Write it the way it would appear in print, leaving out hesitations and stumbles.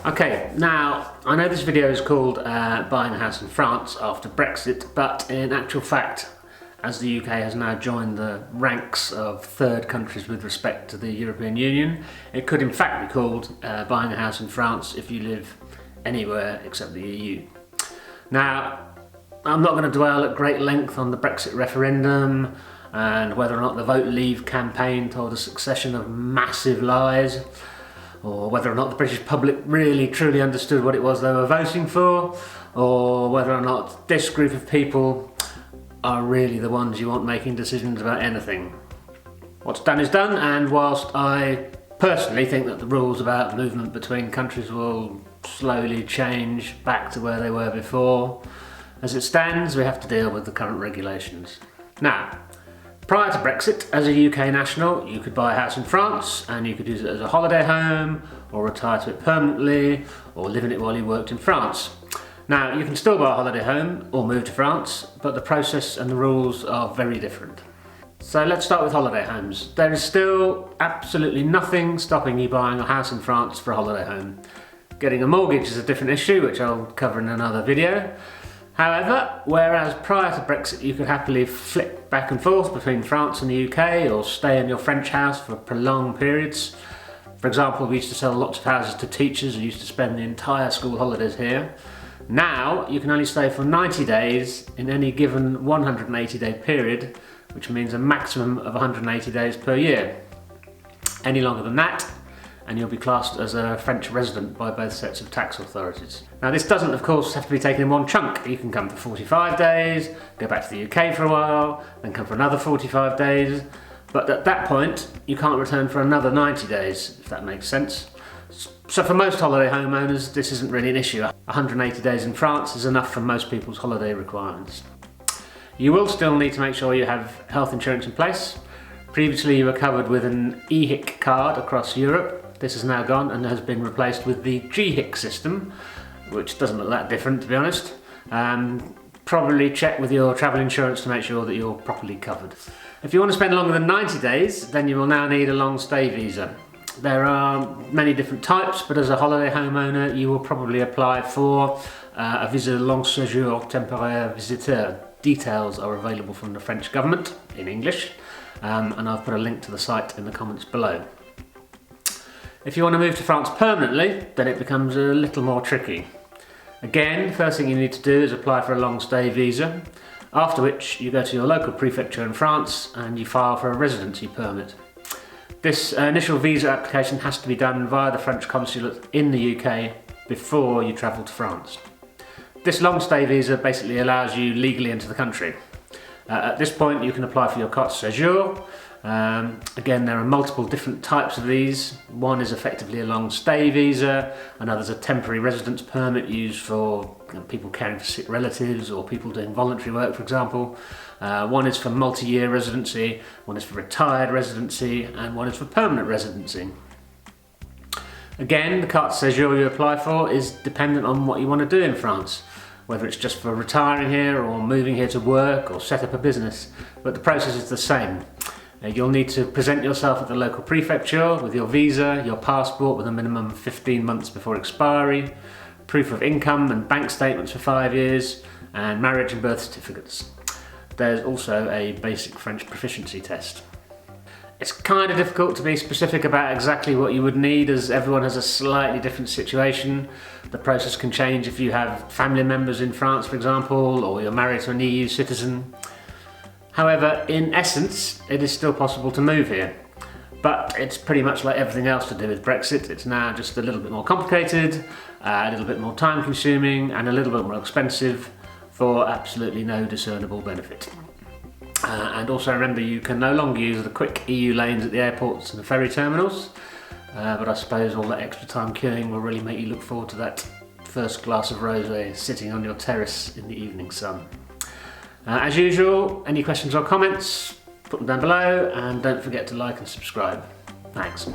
Okay, now I know this video is called Buying a House in France after Brexit, but in actual fact, as the UK has now joined the ranks of third countries with respect to the European Union, it could in fact be called Buying a House in France if you live anywhere except the EU. Now, I'm not going to dwell at great length on the Brexit referendum and whether or not the Vote Leave campaign told a succession of massive lies, or whether or not the British public really truly understood what it was they were voting for, or whether or not this group of people are really the ones you want making decisions about anything. What's done is done, and whilst I personally think that the rules about movement between countries will slowly change back to where they were before, as it stands we have to deal with the current regulations. Now, prior to Brexit, as a UK national, you could buy a house in France and you could use it as a holiday home, or retire to it permanently, or live in it while you worked in France. Now, you can still buy a holiday home or move to France, but the process and the rules are very different. So let's start with holiday homes. There is still absolutely nothing stopping you buying a house in France for a holiday home. Getting a mortgage is a different issue, which I'll cover in another video. However, whereas prior to Brexit you could happily flip back and forth between France and the UK, or stay in your French house for prolonged periods. For example, we used to sell lots of houses to teachers who used to spend the entire school holidays here. Now you can only stay for 90 days in any given 180-day period, which means a maximum of 180 days per year. Any longer than that, and you'll be classed as a French resident by both sets of tax authorities. Now, this doesn't of course have to be taken in one chunk. You can come for 45 days, go back to the UK for a while, then come for another 45 days, but at that point you can't return for another 90 days, if that makes sense. So for most holiday homeowners this isn't really an issue. 180 days in France is enough for most people's holiday requirements. You will still need to make sure you have health insurance in place. Previously you were covered with an EHIC card across Europe. This has now gone and has been replaced with the GHIC system, which doesn't look that different, to be honest. Probably check with your travel insurance to make sure that you're properly covered. If you want to spend longer than 90 days, then you will now need a long stay visa. There are many different types, but as a holiday homeowner you will probably apply for a visa long séjour temporaire visiteur. Details are available from the French government in English, and I've put a link to the site in the comments below. If you want to move to France permanently, then it becomes a little more tricky. Again, the first thing you need to do is apply for a long stay visa, after which you go to your local prefecture in France and you file for a residency permit. This initial visa application has to be done via the French consulate in the UK before you travel to France. This long stay visa basically allows you legally into the country. At this point you can apply for your carte séjour. Again, there are multiple different types of these. One is effectively a long stay visa, another's a temporary residence permit used for people caring for sick relatives or people doing voluntary work, for example. One is for multi-year residency, one is for retired residency, and one is for permanent residency. Again, the carte séjour you apply for is dependent on what you want to do in France, whether it's just for retiring here or moving here to work or set up a business, but the process is the same. You'll need to present yourself at the local prefecture with your visa, your passport with a minimum of 15 months before expiry, proof of income and bank statements for 5 years, and marriage and birth certificates. There's also a basic French proficiency test. It's kind of difficult to be specific about exactly what you would need, as everyone has a slightly different situation. The process can change if you have family members in France, for example, or you're married to an EU citizen. However, in essence, it is still possible to move here. But it's pretty much like everything else to do with Brexit. It's now just a little bit more complicated, a little bit more time consuming, and a little bit more expensive for absolutely no discernible benefit. And also remember, you can no longer use the quick EU lanes at the airports and the ferry terminals, but I suppose all that extra time queuing will really make you look forward to that first glass of rosé sitting on your terrace in the evening sun. As usual, any questions or comments, put them down below, and don't forget to like and subscribe. Thanks.